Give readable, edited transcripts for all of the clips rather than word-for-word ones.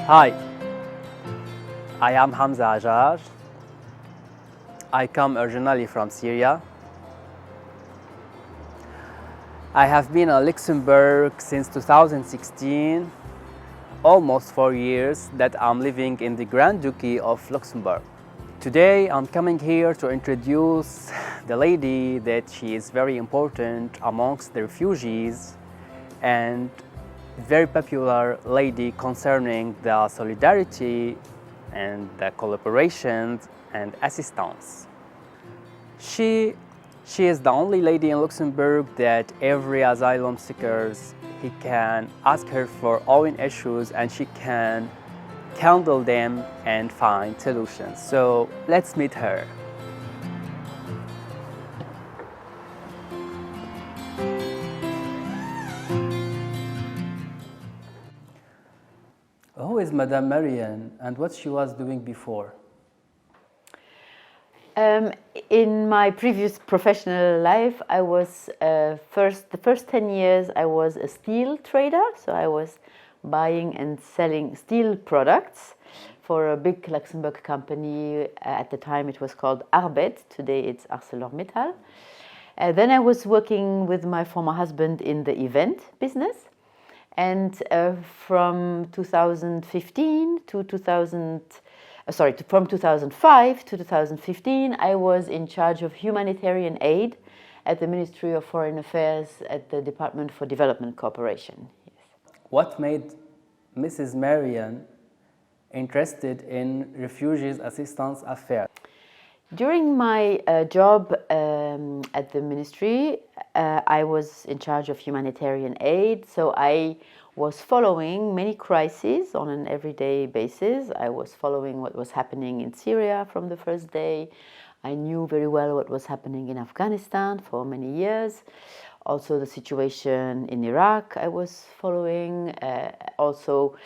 Hi, I am Hamza Ajar. I come originally from Syria. I have been in Luxembourg since 2016, almost 4 years that I'm living in the Grand Duchy of Luxembourg. Today I'm coming here to introduce the lady that she is very important amongst the refugees and very popular lady concerning the solidarity and the collaboration and assistance. She is the only lady in Luxembourg that every asylum seekers he can ask her for own issues and she can handle them and find solutions. So let's meet her. Who is Madame Marianne and what she was doing before? In my previous professional life, I was the first 10 years I was a steel trader, so I was buying and selling steel products for a big Luxembourg company. At the time it was called Arbet, today it's ArcelorMittal. Then I was working with my former husband in the event business. And from 2005 to 2015, I was in charge of humanitarian aid at the Ministry of Foreign Affairs at the Department for Development Cooperation. Yes. What made Mrs. Marianne interested in refugees assistance affairs? During my job at the ministry, I was in charge of humanitarian aid, so I was following many crises on an everyday basis. I was following what was happening in Syria from the first day. I knew very well what was happening in Afghanistan for many years. Also the situation in Iraq I was following. Also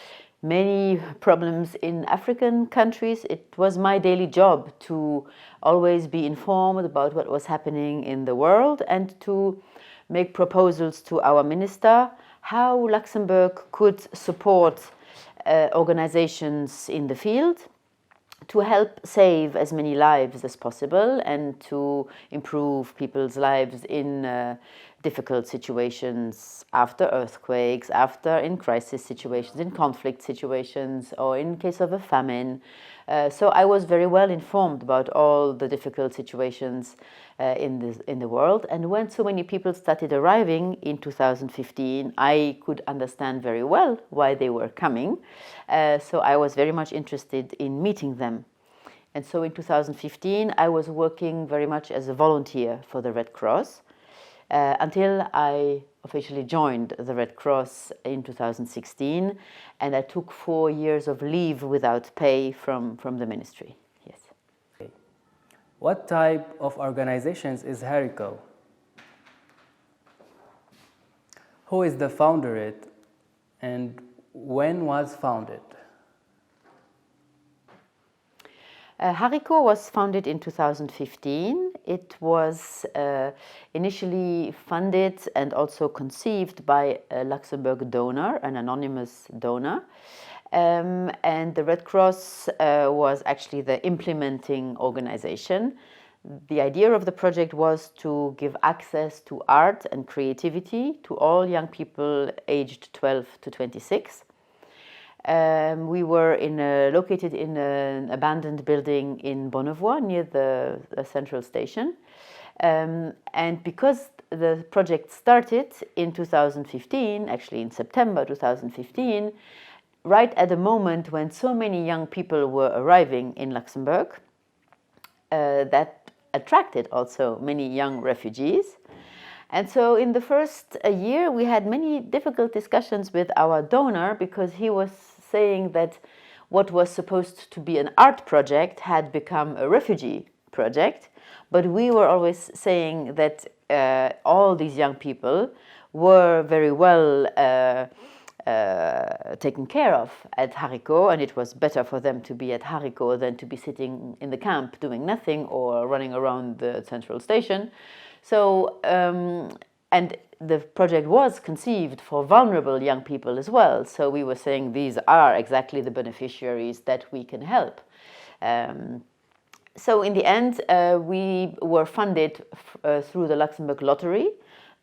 many problems in African countries. It was my daily job to always be informed about what was happening in the world and to make proposals to our minister how Luxembourg could support organizations in the field to help save as many lives as possible and to improve people's lives in difficult situations after earthquakes, in crisis situations, in conflict situations, or in case of a famine. So I was very well informed about all the difficult situations in the world. And when so many people started arriving in 2015, I could understand very well why they were coming. So I was very much interested in meeting them. And so in 2015, I was working very much as a volunteer for the Red Cross until I officially joined the Red Cross in 2016, and I took 4 years of leave without pay from the ministry. Yes. What type of organizations is HARICO? Who is the founder it and when was founded? HARICO was founded in 2015. It was initially funded and also conceived by a Luxembourg donor, an anonymous donor. And the Red Cross was actually the implementing organization. The idea of the project was to give access to art and creativity to all young people aged 12 to 26. We were located in an abandoned building in Bonnevoie near the central station. And because the project started in 2015, actually in September 2015, right at the moment when so many young people were arriving in Luxembourg, that attracted also many young refugees. And so in the first year, we had many difficult discussions with our donor because he was saying that what was supposed to be an art project had become a refugee project. But we were always saying that all these young people were very well taken care of at HARICO, and it was better for them to be at HARICO than to be sitting in the camp doing nothing or running around the central station. So, and the project was conceived for vulnerable young people as well. So we were saying these are exactly the beneficiaries that we can help. So in the end, we were funded through the Luxembourg lottery,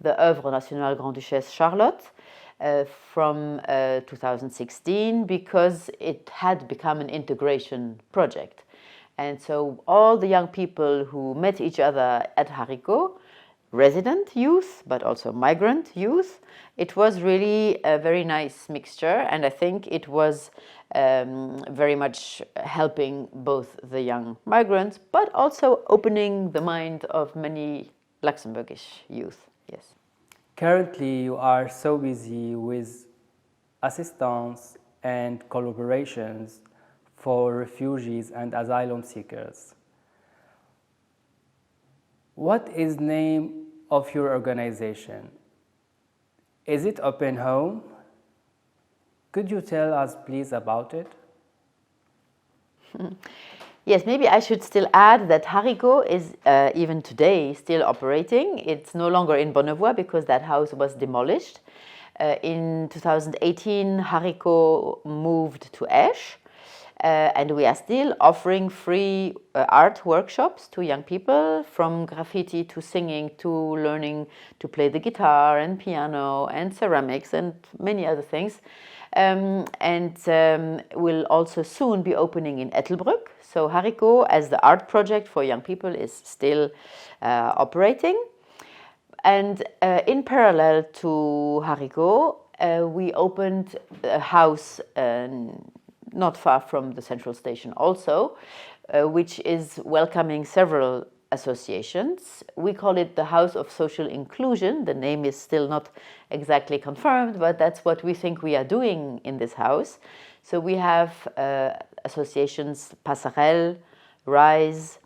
the Œuvre Nationale Grand Duchesse Charlotte, from 2016, because it had become an integration project. And so all the young people who met each other at Haricot, resident youth, but also migrant youth, it was really a very nice mixture, and I think it was very much helping both the young migrants, but also opening the mind of many Luxembourgish youth. Yes. Currently, you are so busy with assistance and collaborations for refugees and asylum seekers. What is the name of your organization? Is it Open Home? Could you tell us please about it? Yes, maybe I should still add that Haricot is even today still operating. It's no longer in Bonnevoie because that house was demolished. In 2018, Haricot moved to Esch. And we are still offering free art workshops to young people, from graffiti to singing to learning to play the guitar and piano and ceramics and many other things. We'll also soon be opening in Ettelbruck. So Haricot, as the art project for young people, is still operating. And in parallel to Haricot, we opened a house not far from the central station also, which is welcoming several associations. We call it the House of Social Inclusion. The name is still not exactly confirmed, but that's what we think we are doing in this house. So we have associations Passerelle, Whyis,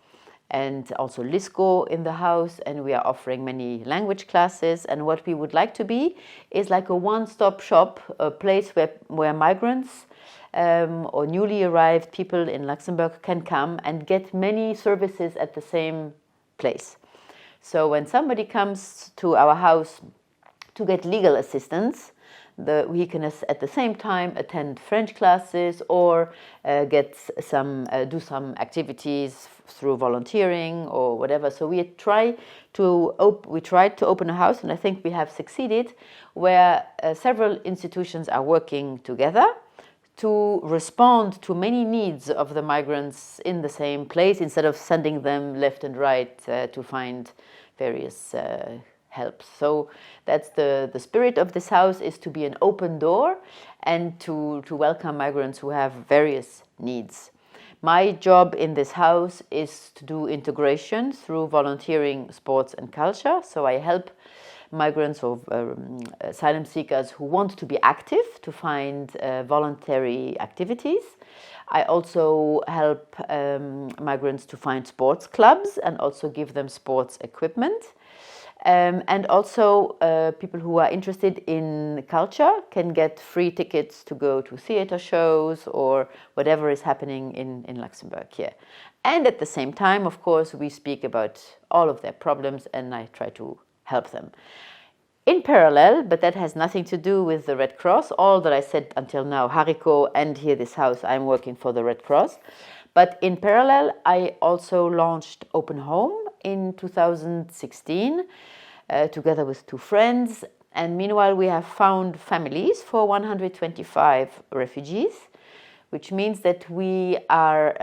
and also Lisco in the house, and we are offering many language classes. And what we would like to be is like a one-stop shop, a place where migrants or newly arrived people in Luxembourg can come and get many services at the same place. So when somebody comes to our house to get legal assistance, he can at the same time attend French classes or do some activities through volunteering or whatever. So we tried to open a house, and I think we have succeeded, where several institutions are working together to respond to many needs of the migrants in the same place, instead of sending them left and right to find various help. So that's the spirit of this house, is to be an open door and to welcome migrants who have various needs. My job in this house is to do integration through volunteering, sports and culture. So I help migrants or asylum seekers who want to be active to find voluntary activities. I also help migrants to find sports clubs and also give them sports equipment. And also people who are interested in culture can get free tickets to go to theater shows or whatever is happening in Luxembourg here. And at the same time, of course, we speak about all of their problems and I try to help them. In parallel, but that has nothing to do with the Red Cross, all that I said until now, Haricot and here this house, I'm working for the Red Cross. But in parallel, I also launched Open Home in 2016, together with two friends. And meanwhile, we have found families for 125 refugees, which means that we are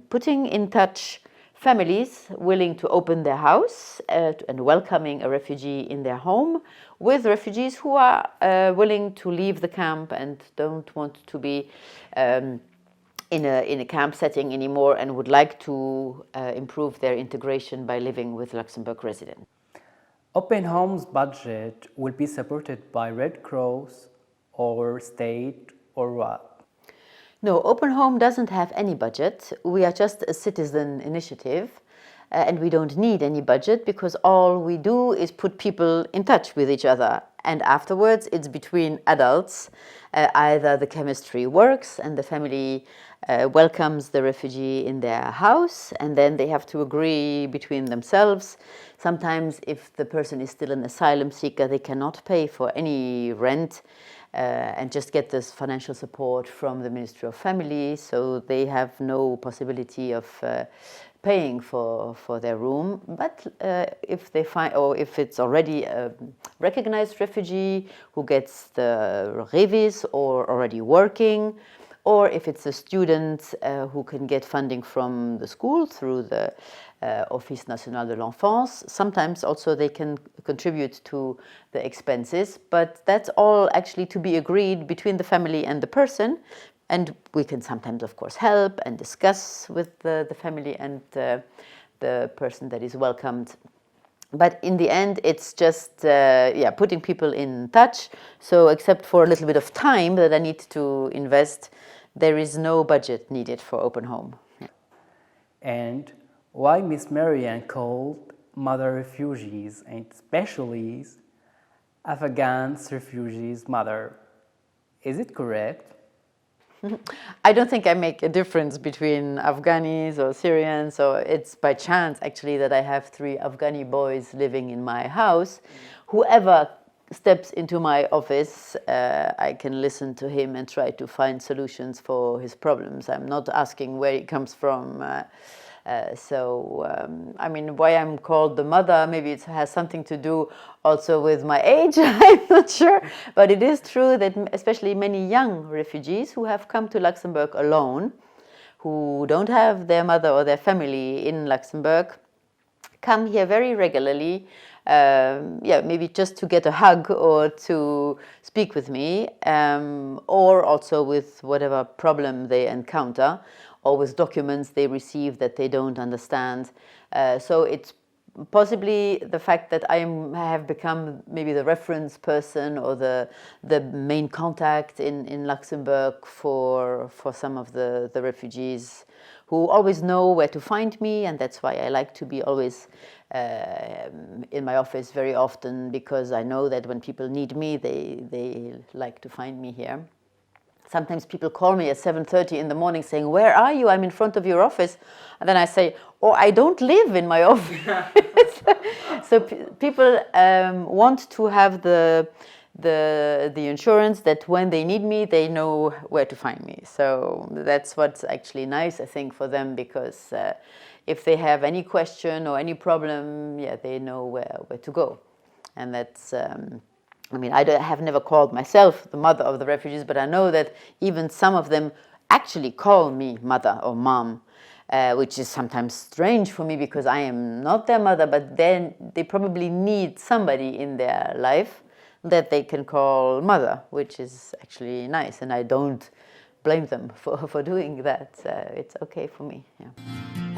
putting in touch families willing to open their house and welcoming a refugee in their home with refugees who are willing to leave the camp and don't want to be in a camp setting anymore and would like to improve their integration by living with Luxembourg residents. Open Home's budget will be supported by Red Cross or state or what? No, Open Home doesn't have any budget. We are just a citizen initiative and we don't need any budget because all we do is put people in touch with each other. And afterwards, it's between adults. Either the chemistry works and the family welcomes the refugee in their house, and then they have to agree between themselves. Sometimes, if the person is still an asylum seeker, they cannot pay for any rent and just get this financial support from the Ministry of Family, so they have no possibility of paying for their room. But if they find, or if it's already a recognized refugee who gets the revis or already working, or if it's a student who can get funding from the school through the Office National de l'Enfance, sometimes also they can contribute to the expenses, but that's all actually to be agreed between the family and the person. And we can sometimes, of course, help and discuss with the family and the person that is welcomed. But in the end, it's just putting people in touch. So except for a little bit of time that I need to invest, there is no budget needed for Open Home. Yeah. And why Miss Marianne called mother refugees, and especially Afghan refugees mother? Is it correct? I don't think I make a difference between Afghanis or Syrians, or it's by chance actually that I have 3 Afghani boys living in my house. Whoever steps into my office, I can listen to him and try to find solutions for his problems. I'm not asking where he comes from. I mean, why I'm called the mother, maybe it has something to do also with my age, I'm not sure. But it is true that especially many young refugees who have come to Luxembourg alone, who don't have their mother or their family in Luxembourg, come here very regularly, maybe just to get a hug or to speak with me, or also with whatever problem they encounter, or with documents they receive that they don't understand. So it's possibly the fact that I have become maybe the reference person or the main contact in Luxembourg for some of the refugees who always know where to find me, and that's why I like to be always in my office very often, because I know that when people need me, they like to find me here. Sometimes people call me at 7:30 in the morning saying, "Where are you? I'm in front of your office." And then I say, "Oh, I don't live in my office." So people want to have the insurance that when they need me, they know where to find me. So that's what's actually nice, I think, for them, because if they have any question or any problem, they know where to go. And that's... I mean, I have never called myself the mother of the refugees, but I know that even some of them actually call me mother or mom, which is sometimes strange for me because I am not their mother, but then they probably need somebody in their life that they can call mother, which is actually nice, and I don't blame them for doing that. It's okay for me. Yeah.